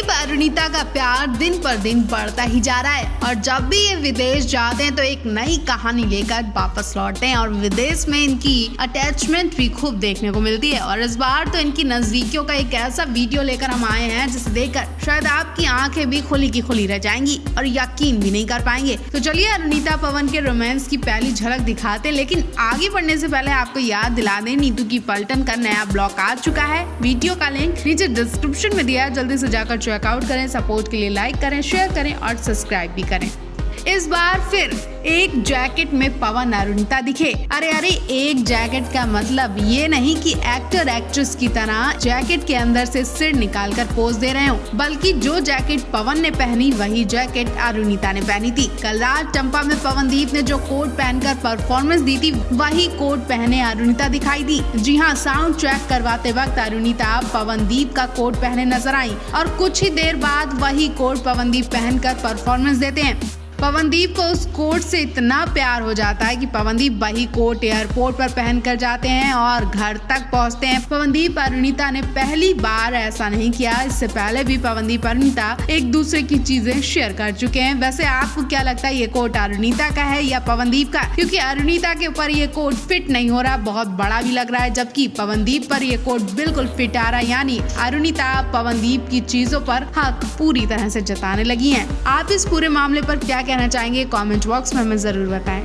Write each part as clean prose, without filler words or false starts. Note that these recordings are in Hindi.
पवनदीप अरुणिता का प्यार दिन पर दिन बढ़ता ही जा रहा है और जब भी ये विदेश जाते हैं तो एक नई कहानी लेकर वापस लौटते हैं और विदेश में इनकी अटैचमेंट भी खूब देखने को मिलती है। और इस बार तो इनकी नजदीकियों का एक ऐसा वीडियो लेकर हम आए हैं जिसे देखकर शायद आपकी आंखें भी खुली की खुली रह जाएंगी और यकीन भी नहीं कर पाएंगे। तो चलिए अरुणिता पवन के रोमांस की पहली झलक दिखाते हैं, लेकिन आगे बढ़ने से पहले आपको याद दिला दें नीतू की पलटन का नया ब्लॉग आ चुका है। वीडियो का लिंक नीचे डिस्क्रिप्शन में दिया है, जल्दी से जाकर चेकआउट करें। सपोर्ट के लिए लाइक करें, शेयर करें और सब्सक्राइब भी करें। इस बार फिर एक जैकेट में पवन अरुणिता दिखे। अरे एक जैकेट का मतलब ये नहीं कि एक्टर एक्ट्रेस की तरह जैकेट के अंदर से सिर निकालकर पोज दे रहे हो, बल्कि जो जैकेट पवन ने पहनी वही जैकेट अरुणिता ने पहनी थी। कल रात चंपा में पवनदीप ने जो कोट पहनकर परफॉर्मेंस दी थी वही कोट पहने अरुणिता दिखाई दी। जी हाँ, साउंड चेक करवाते वक्त अरुणिता पवनदीप का कोट पहने नजर आई और कुछ ही देर बाद वही कोट पवनदीप पहनकर परफॉर्मेंस देते हैं। पवनदीप को उस कोट से इतना प्यार हो जाता है कि पवनदीप वही कोट एयरपोर्ट पर पहनकर जाते हैं और घर तक पहुंचते हैं। पवनदीप अरुणिता ने पहली बार ऐसा नहीं किया, इससे पहले भी पवनदीप अरुणिता एक दूसरे की चीजें शेयर कर चुके हैं। वैसे आपको क्या लगता है, ये कोट अरुणिता का है या पवनदीप का? क्योंकि अरुणिता के ऊपर ये कोट फिट नहीं हो रहा, बहुत बड़ा भी लग रहा है, जबकि पवनदीप पर ये कोट बिल्कुल फिट आ रहा है। यानी अरुणिता पवनदीप की चीजों पर हक पूरी तरह से जताने लगी हैं। आप इस पूरे मामले पर क्या कहना चाहेंगे, कमेंट बॉक्स में हमें जरूर बताएं।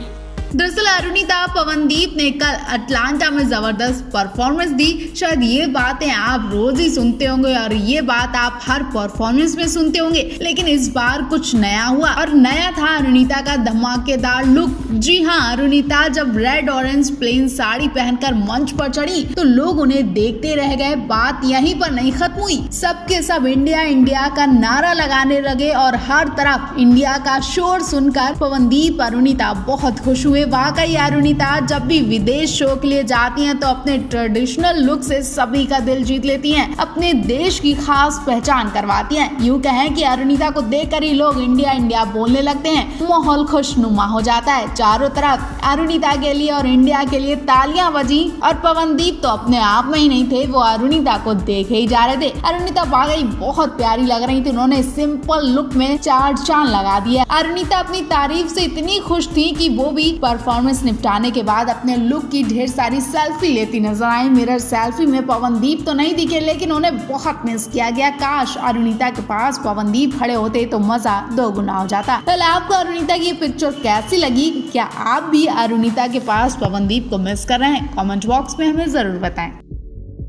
दरअसल अरुणिता पवनदीप ने कल अटलांटा में जबरदस्त परफॉर्मेंस दी। शायद ये बातें आप रोज ही सुनते होंगे और ये बात आप हर परफॉर्मेंस में सुनते होंगे, लेकिन इस बार कुछ नया हुआ और नया था अरुणिता का धमाकेदार लुक। जी हाँ, अरुणिता जब रेड ऑरेंज प्लेन साड़ी पहनकर मंच पर चढ़ी तो लोग उन्हें देखते रह गए। बात यहीं पर नहीं खत्म हुई, सबके सब इंडिया इंडिया का नारा लगाने लगे और हर तरफ इंडिया का शोर सुनकर पवनदीप अरुणिता बहुत खुश हुए। वाकई अरुणिता जब भी विदेश शो के लिए जाती हैं तो अपने ट्रेडिशनल लुक से सभी का दिल जीत लेती हैं, अपने देश की खास पहचान करवाती हैं। यूं कहें कि अरुणिता को देखकर ही लोग इंडिया इंडिया बोलने लगते हैं। माहौल खुशनुमा हो जाता है, चारों तरफ अरुणिता के लिए और इंडिया के लिए तालियां बजी और पवनदीप तो अपने आप में ही नहीं थे, वो अरुणिता को देखे ही जा रहे थे। अरुणिता वाकई बहुत प्यारी लग रही थी, उन्होंने सिंपल लुक में चार चांद लगा दिया। अरुणिता अपनी तारीफ से इतनी खुश थी कि वो भी परफॉर्मेंस निपटाने के बाद अपने लुक की ढेर सारी सेल्फी लेती नजर आई। मिरर सेल्फी में पवनदीप तो नहीं दिखे, लेकिन उन्हें बहुत मिस किया गया। काश अरुणिता के पास पवनदीप खड़े होते तो मजा दोगुना हो जाता। पहले आपको अरुणिता की पिक्चर कैसी लगी? क्या आप भी अरुणिता के पास पवनदीप को मिस कर रहे हैं? कमेंट बॉक्स में हमें जरूर बताएं।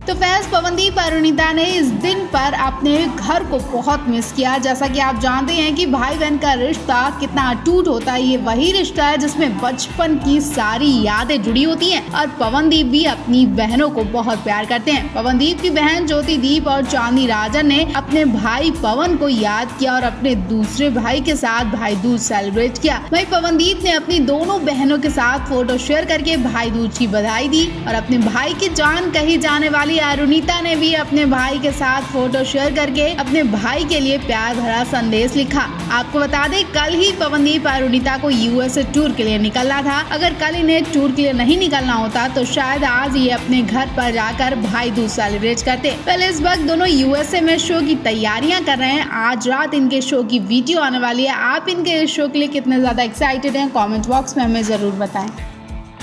तो फैंस, पवनदीप अरुणिता ने इस दिन पर अपने घर को बहुत मिस किया। जैसा कि आप जानते हैं कि भाई बहन का रिश्ता कितना अटूट होता है, ये वही रिश्ता है जिसमें बचपन की सारी यादें जुड़ी होती हैं और पवनदीप भी अपनी बहनों को बहुत प्यार करते हैं। पवनदीप की बहन ज्योतिदीप और चांदी राजन ने अपने भाई पवन को याद किया और अपने दूसरे भाई के साथ भाई दूज सेलिब्रेट किया। वहीं पवनदीप ने अपनी दोनों बहनों के साथ फोटो शेयर करके भाई दूज की बधाई दी और अपने भाई की जान कही जाने वाली अरुणिता ने भी अपने भाई के साथ फोटो शेयर करके अपने भाई के लिए प्यार भरा संदेश लिखा। आपको बता दें, कल ही पवनदीप अरुणिता को यूएसए टूर के लिए निकलना था। अगर कल इन्हें टूर के लिए नहीं निकलना होता तो शायद आज ये अपने घर पर जाकर भाई दूज सेलिब्रेट करते। पहले इस वक्त दोनों यूएसए में शो की तैयारियां कर रहे हैं। आज रात इनके शो की वीडियो आने वाली है। आप इनके शो के लिए कितने ज्यादा एक्साइटेड हैं, कमेंट बॉक्स में हमें जरूर बताएं।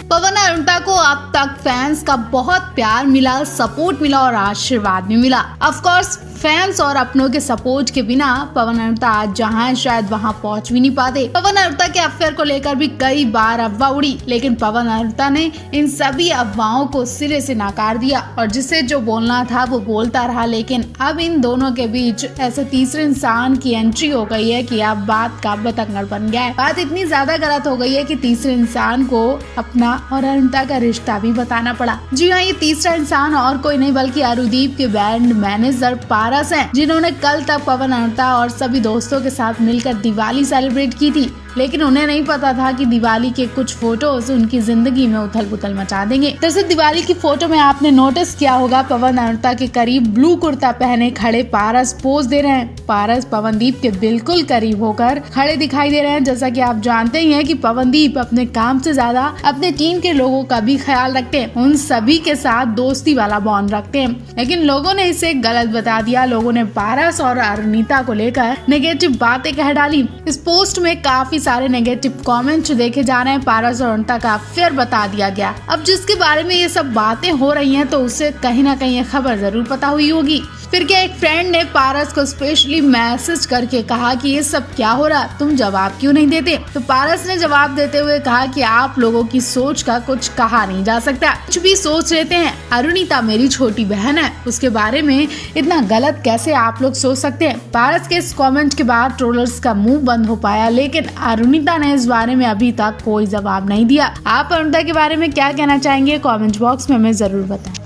पवन अरुणिता को अब तक फैंस का बहुत प्यार मिला, सपोर्ट मिला और आशीर्वाद भी मिला। ऑफ कोर्स फैंस और अपनों के सपोर्ट के बिना पवन अरुणिता आज जहां है शायद वहां पहुंच भी नहीं पाते। पवन अरुणिता के अफेयर को लेकर भी कई बार अफवाह उड़ी, लेकिन पवन अरुणिता ने इन सभी अफवाहों को सिरे से नकार दिया और जिसे जो बोलना था वो बोलता रहा। लेकिन अब इन दोनों के बीच ऐसे तीसरे इंसान की एंट्री हो गई है कि अब बात का बतंगड़ बन गया है। बात इतनी ज्यादा गलत हो गई है कि तीसरे इंसान को अपना और अरुणिता का रिश्ता भी बताना पड़ा। जी हाँ, ये तीसरा इंसान और कोई नहीं बल्कि अरुदीप के बैंड मैनेजर पारस हैं, जिन्होंने कल तक पवन अरुणिता और सभी दोस्तों के साथ मिलकर दिवाली सेलिब्रेट की थी। लेकिन उन्हें नहीं पता था कि दिवाली के कुछ फोटोज उनकी जिंदगी में उथल पुथल मचा देंगे। दरअसल दिवाली की फोटो में आपने नोटिस किया होगा, पवन अरुणिता के करीब ब्लू कुर्ता पहने खड़े पारस पोज दे रहे हैं। पारस पवनदीप के बिल्कुल करीब होकर खड़े दिखाई दे रहे हैं। जैसा कि आप जानते ही हैं कि पवनदीप अपने काम से ज्यादा अपने टीम के लोगों का भी ख्याल रखते हैं, उन सभी के साथ दोस्ती वाला बॉन्ड रखते हैं। लेकिन लोगों ने इसे गलत बता दिया। लोगों ने पारस और अरुणिता को लेकर नेगेटिव बातें कह डाली। इस पोस्ट में काफी सारे नेगेटिव कमेंट्स देखे जा रहे हैं। पारस और अरुणिता का अफेयर बता दिया गया। अब जिसके बारे में ये सब बातें हो रही हैं तो उसे कहीं ना कहीं ये खबर जरूर पता हुई होगी। फिर क्या एक फ्रेंड ने पारस को स्पेशली मैसेज करके कहा कि ये सब क्या हो रहा, तुम जवाब क्यों नहीं देते? तो पारस ने जवाब देते हुए कहा कि आप लोगों की सोच का कुछ कहा नहीं जा सकता, कुछ भी सोच लेते हैं। अरुणिता मेरी छोटी बहन है, उसके बारे में इतना गलत कैसे आप लोग सोच सकते हैं? पारस के इस कमेंट के बाद ट्रोलर्स का मुंह बंद हो पाया, लेकिन अरुणिता ने इस बारे में अभी तक कोई जवाब नहीं दिया। आप अरुणिता के बारे में क्या कहना चाहेंगे? कमेंट बॉक्स में हमें जरूर बताएं।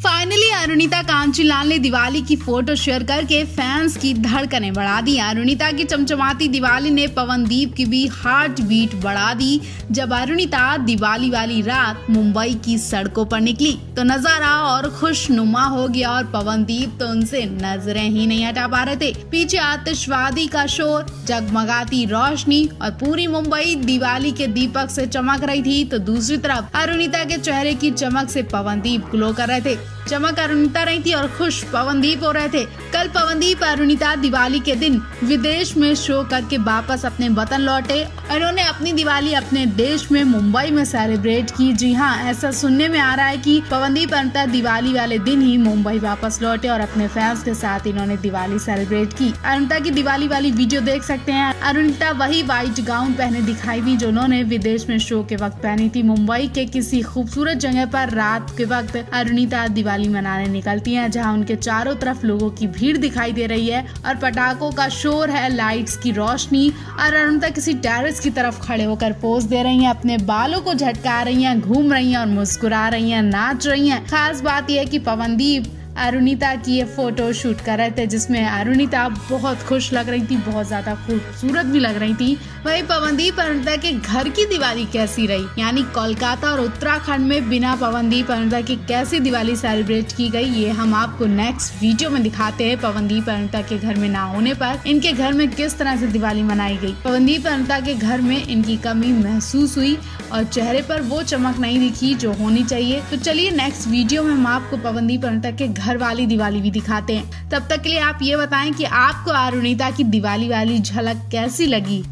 फाइनली अरुणिता कांचीलाल ने दिवाली की फोटो शेयर करके फैंस की धड़कनें बढ़ा दी। अरुणिता की चमचमाती दिवाली ने पवनदीप की भी हार्ट बीट बढ़ा दी। जब अरुणिता दिवाली वाली रात मुंबई की सड़कों पर निकली तो नजारा और खुशनुमा हो गया और पवनदीप तो उनसे नजरें ही नहीं हटा पा रहे थे। पीछे आतिशबाजी का शोर, जगमगाती रोशनी और पूरी मुंबई दिवाली के दीपक से चमक रही थी, तो दूसरी तरफ अरुणिता के चेहरे की चमक से पवनदीप ग्लो कर रहे थे। चमक अरुणिता रही थी और खुश पवनदीप हो रहे थे। कल पवनदीप अरुणिता दिवाली के दिन विदेश में शो करके वापस अपने वतन लौटे। उन्होंने अपनी दिवाली अपने देश में मुंबई में सेलिब्रेट की। जी हाँ, ऐसा सुनने में आ रहा है कि पवनदीप अरुणिता दिवाली वाले दिन ही मुंबई वापस लौटे और अपने फैंस के साथ इन्होंने दिवाली सेलिब्रेट की। अरुणिता की दिवाली वाली वीडियो देख सकते हैं। अरुणिता वही व्हाइट गाउन पहने दिखाई दी जो उन्होंने विदेश में शो के वक्त पहनी थी। मुंबई के किसी खूबसूरत जगह पर रात के वक्त अरुणिता दिवाली मनाने निकलती हैं, जहां उनके चारों तरफ लोगों की भीड़ दिखाई दे रही है और पटाखों का शोर है, लाइट्स की रोशनी। और अरुणिता किसी टेरेस की तरफ खड़े होकर पोज दे रही हैं, अपने बालों को झटका रही हैं, घूम रही हैं और मुस्कुरा रही हैं, नाच रही हैं। खास बात यह है कि पवनदीप अरुणिता की ये फोटो शूट कर रहे थे, जिसमें अरुणिता बहुत खुश लग रही थी, बहुत ज्यादा खूबसूरत भी लग रही थी। वही पवनदीप अरुणिता के घर की दिवाली कैसी रही, यानी कोलकाता और उत्तराखंड में बिना पवनदीप अरुणिता की कैसी दिवाली सेलिब्रेट की गई, ये हम आपको नेक्स्ट वीडियो में दिखाते हैं। पवनदीप अरुणिता के घर में ना होने पर इनके घर में किस तरह से दिवाली मनाई गई। पवनदीप अरुणिता के घर में इनकी कमी महसूस हुई और चेहरे पर वो चमक नहीं दिखी जो होनी चाहिए। तो चलिए नेक्स्ट वीडियो में हम आपको पवनदीप अरुणिता के घर वाली दिवाली भी दिखाते हैं। तब तक के लिए आप ये बताएं कि आपको अरुणिता की दिवाली वाली झलक कैसी लगी।